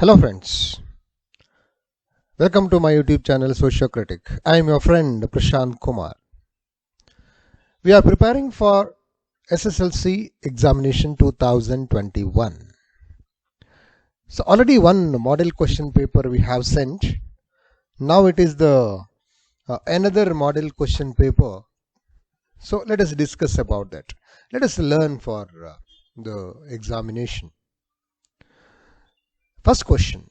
Hello friends, welcome to my YouTube channel Sociocritic. I am your friend Prashant Kumar. We are preparing for SSLC examination 2021. So already one model question paper we have sent. Now it is the another model question paper. So let us discuss about that. Let us learn for the examination. First question.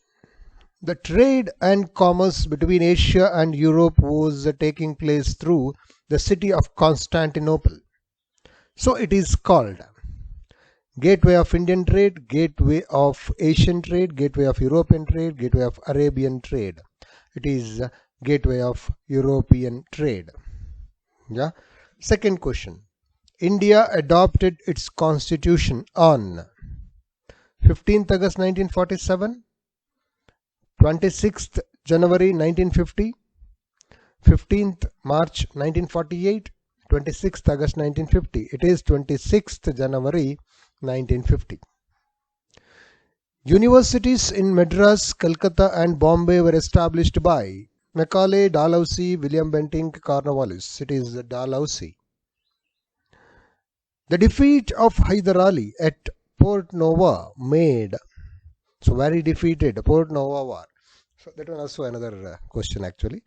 The trade and commerce between Asia and Europe was taking place through the city of Constantinople. So it is called Gateway of Indian Trade, Gateway of Asian Trade, Gateway of European Trade, Gateway of Arabian Trade. It is Gateway of European Trade. Yeah. Second question. India adopted its constitution on 15th August 1947, 26th January 1950, 15th March 1948, 26th August 1950. It is 26th January 1950. Universities in Madras, Calcutta and Bombay were established by Macaulay, Dalhousie, William Bentinck, Cornwallis. It is Dalhousie. The defeat of Hyder Ali at Port Nova made, so where he defeated Port Nova war. So that was also another question actually.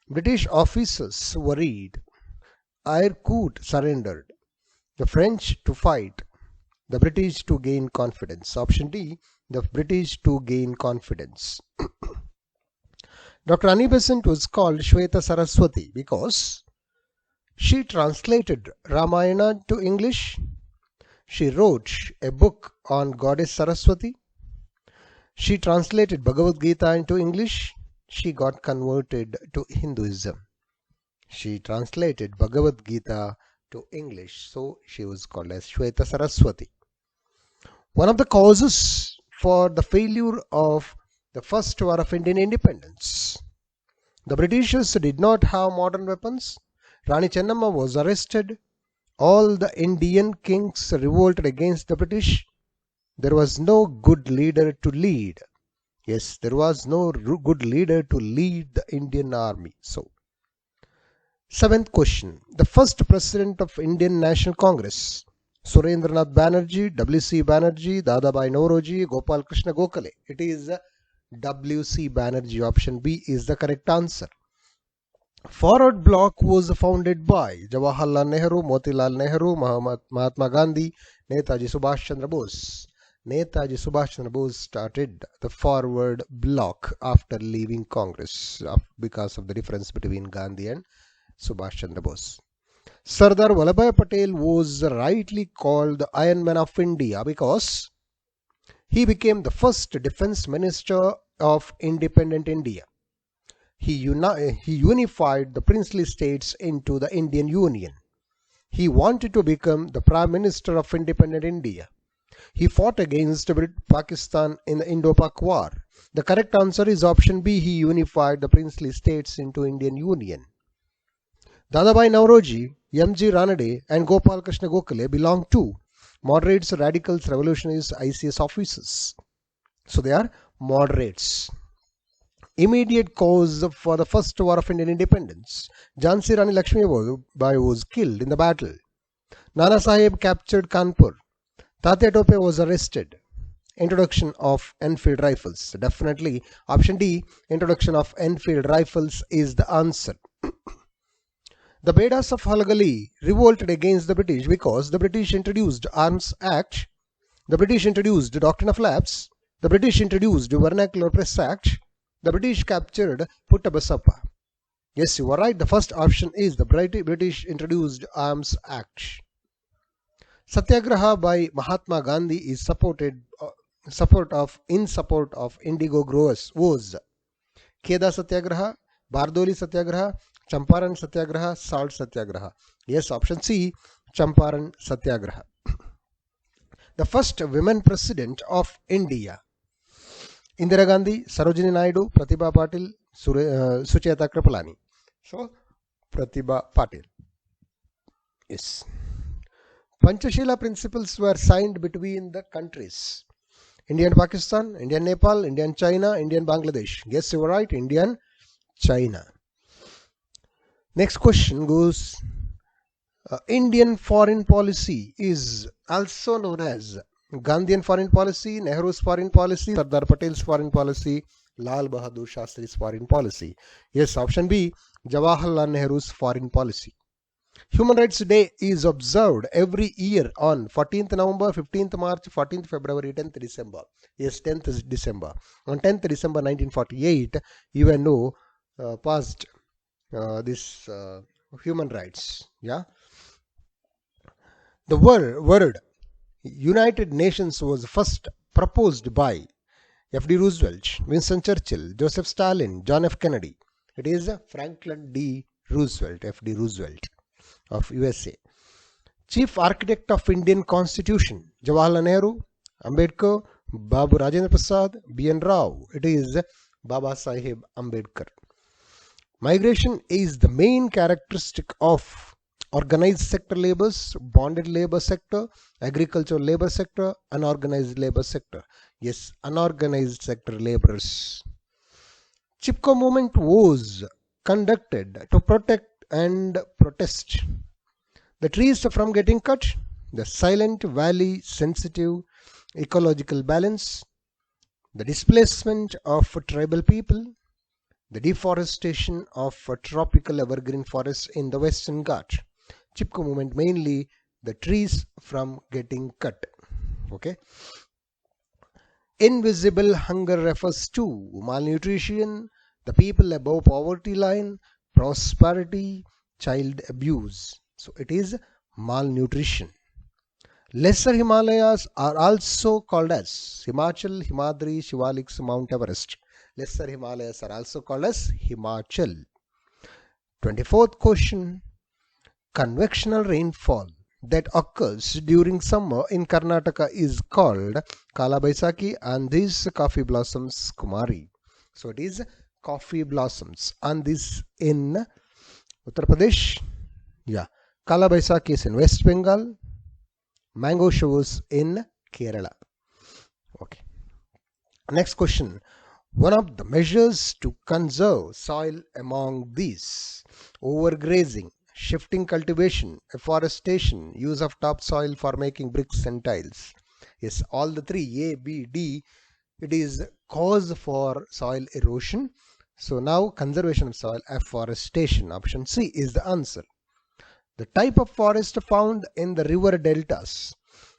British officers worried. Irkut surrendered. The French to fight. The British to gain confidence. Option D, the British to gain confidence. Dr. Annie Besant was called Shweta Saraswati because she translated Ramayana to English. She wrote a book on Goddess Saraswati. She translated Bhagavad Gita into English. She got converted to Hinduism. She translated Bhagavad Gita to English, so she was called as Shweta Saraswati. One of the causes for the failure of the first war of Indian independence. The Britishers did not have modern weapons. Rani Chennamma was arrested. All the Indian kings revolted against the British. There was no good leader to lead. Yes, there was no good leader to lead the Indian army. So, seventh question. The first president of Indian National Congress. Surendranath Banerjee, W.C. Banerjee, Dadabhai Naoroji, Gopal Krishna Gokhale. It is W.C. Banerjee. Option B is the correct answer. Forward Bloc was founded by Jawaharlal Nehru, Motilal Nehru, Mahatma Gandhi, Netaji Subhash Chandra Bose. Netaji Subhash Chandra Bose started the Forward Bloc after leaving Congress because of the difference between Gandhi and Subhash Chandra Bose. Sardar Vallabhbhai Patel was rightly called the Iron Man of India because he became the first defense minister of independent India. He unified the princely states into the Indian Union. He wanted to become the Prime Minister of independent India. He fought against Pakistan in the Indo-Pak War. The correct answer is option B. He unified the princely states into Indian Union. Dadabhai Naoroji, M.G. Ranade and Gopal Krishna Gokhale belong to moderates, radicals, revolutionaries, ICS officers. So they are moderates. Immediate cause for the first war of Indian independence. Jhansi Rani Lakshmibai was killed in the battle. Nana Sahib captured Kanpur. Tatya Tope was arrested. Introduction of Enfield rifles. Definitely option D, introduction of Enfield rifles is the answer. The Bedas of Halagali revolted against the British because the British introduced Arms Act, the British introduced Doctrine of Lapse, the British introduced Vernacular Press Act, the British captured Puttabasappa. Yes, you are right. The first option is the British introduced Arms Act. Satyagraha by Mahatma Gandhi is in support of indigo growers was Kheda Satyagraha, Bardoli Satyagraha, Champaran Satyagraha, Salt Satyagraha. Yes, option C, Champaran Satyagraha. The first women president of India. Indira Gandhi, Sarojini Naidu, Pratibha Patil, Sucheta Kripalani. So, Pratibha Patil. Yes. Panchashila principles were signed between the countries. India and Pakistan, India and Nepal, India and China, India and Bangladesh. Yes, you were right, India and China. Next question goes, Indian foreign policy is also known as Gandhian foreign policy, Nehru's foreign policy, Sardar Patel's foreign policy, Lal Bahadur Shastri's foreign policy. Yes, option B, Jawaharlal Nehru's foreign policy. Human Rights Day is observed every year on 14th November, 15th March, 14th February, 10th December. Yes, 10th December. On 10th December 1948, UNO passed this human rights. Yeah. The word United Nations was first proposed by F.D. Roosevelt, Winston Churchill, Joseph Stalin, John F. Kennedy. It is Franklin D. Roosevelt, F.D. Roosevelt of USA. Chief Architect of Indian Constitution, Jawaharlal Nehru, Ambedkar, Babu Rajendra Prasad, B.N. Rao. It is Baba Sahib Ambedkar. Migration is the main characteristic of organized sector labors, bonded labor sector, agricultural labor sector, unorganized labor sector. Yes, unorganized sector laborers. Chipko movement was conducted to protect and protest the trees from getting cut, the silent valley sensitive ecological balance, the displacement of tribal people, the deforestation of tropical evergreen forests in the Western Ghats. Chipko movement mainly the trees from getting cut. Okay. Invisible hunger refers to malnutrition, the people above poverty line, prosperity, child abuse. So it is malnutrition. Lesser Himalayas are also called as Himachal, Himadri, Shivaliks, Mount Everest. Lesser Himalayas are also called as Himachal. 24th question. Convectional rainfall that occurs during summer in Karnataka is called Kala Baisakhi, and this coffee blossoms Kumari. So it is coffee blossoms, and this in Uttar Pradesh. Yeah, Kala Baisakhi is in West Bengal. Mango showers in Kerala. Okay. Next question. One of the measures to conserve soil among these: overgrazing, shifting cultivation, afforestation, use of topsoil for making bricks and tiles. Yes, all the three, A, B, D, it is cause for soil erosion. So now conservation of soil, afforestation. Option C is the answer. The type of forest found in the river deltas: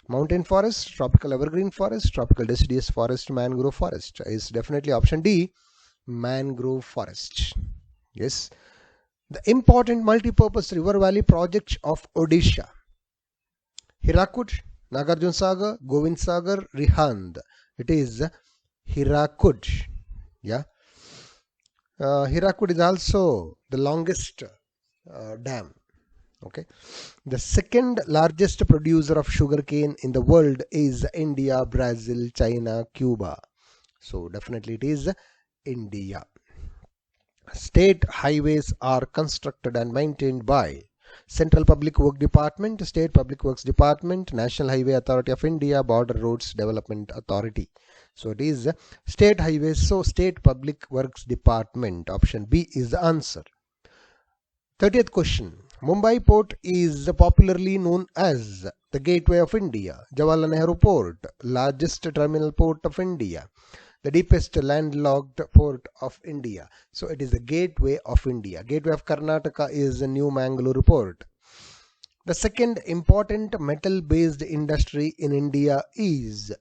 mountain forest, tropical evergreen forest, tropical deciduous forest, mangrove forest, is definitely option D, mangrove forest. Yes. The important multi-purpose river valley projects of Odisha: Hirakud, Nagarjun Sagar, Govind Sagar, Rihand. It is Hirakud. Yeah. Hirakud is also the longest dam. Okay. The second largest producer of sugarcane in the world is India, Brazil, China, Cuba. So definitely it is India. State highways are constructed and maintained by Central Public Works Department, State Public Works Department, National Highway Authority of India, Border Roads Development Authority. So it is state highways, so State Public Works Department. Option B is the answer. 30th question. Mumbai Port is popularly known as the Gateway of India, Jawaharlal Nehru Port, largest terminal port of India, the deepest landlocked port of India. So it is the Gateway of India. Gateway of Karnataka is the New Mangalore Port. The second important metal-based industry in India is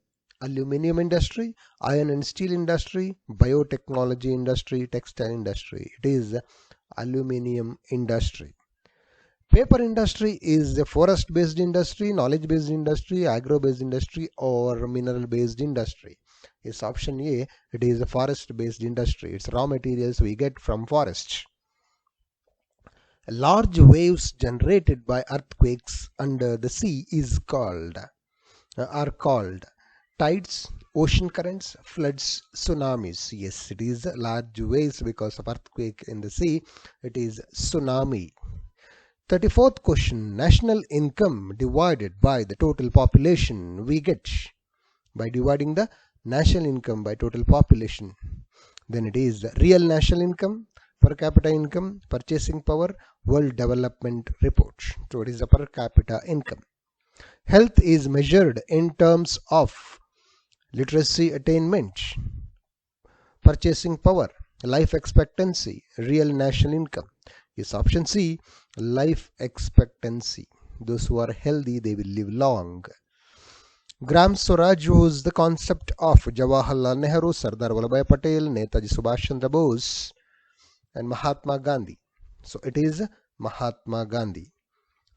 aluminium industry, iron and steel industry, biotechnology industry, textile industry. It is aluminium industry. Paper industry is a forest-based industry, knowledge-based industry, agro-based industry, or mineral-based industry. It's option A. It is a forest-based industry. It's raw materials we get from forests. Large waves generated by earthquakes under the sea are called tides, ocean currents, floods, tsunamis. Yes, it is large waves because of earthquake in the sea. It is tsunami. 34th question. National income divided by the total population we get by dividing the national income by total population. Then it is real national income, per capita income, purchasing power, World Development Report. So it is the per capita income. Health is measured in terms of literacy attainment, purchasing power, life expectancy, real national income. Yes, option C, life expectancy. Those who are healthy, they will live long. Gram Swaraj was the concept of Jawaharlal Nehru, Sardar Vallabhbhai Patel, Netaji Subhash Chandra Bose, and Mahatma Gandhi. So it is Mahatma Gandhi.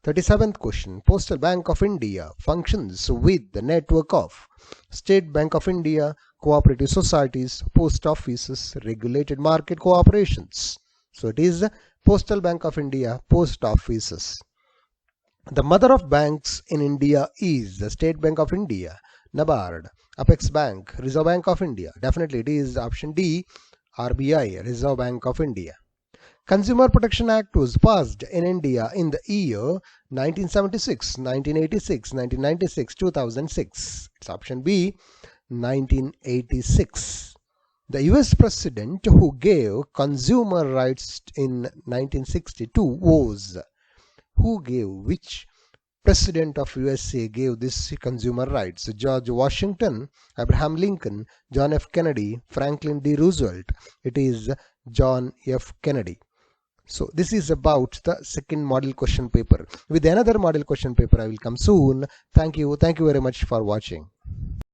37th question. Postal Bank of India functions with the network of State Bank of India, cooperative societies, post offices, regulated market corporations. So it is Postal Bank of India, post offices. The mother of banks in India is the State Bank of India, NABARD, Apex Bank, Reserve Bank of India. Definitely it is option D, RBI, Reserve Bank of India. Consumer Protection Act was passed in India in the year 1976, 1986, 1996, 2006. It's option B, 1986. The US president who gave consumer rights in 1962 was which president of USA gave this consumer rights? George Washington, Abraham Lincoln, John F. Kennedy, Franklin D. Roosevelt. It is John F. Kennedy. So this is about the second model question paper. With another model question paper I will come soon. Thank you very much for watching.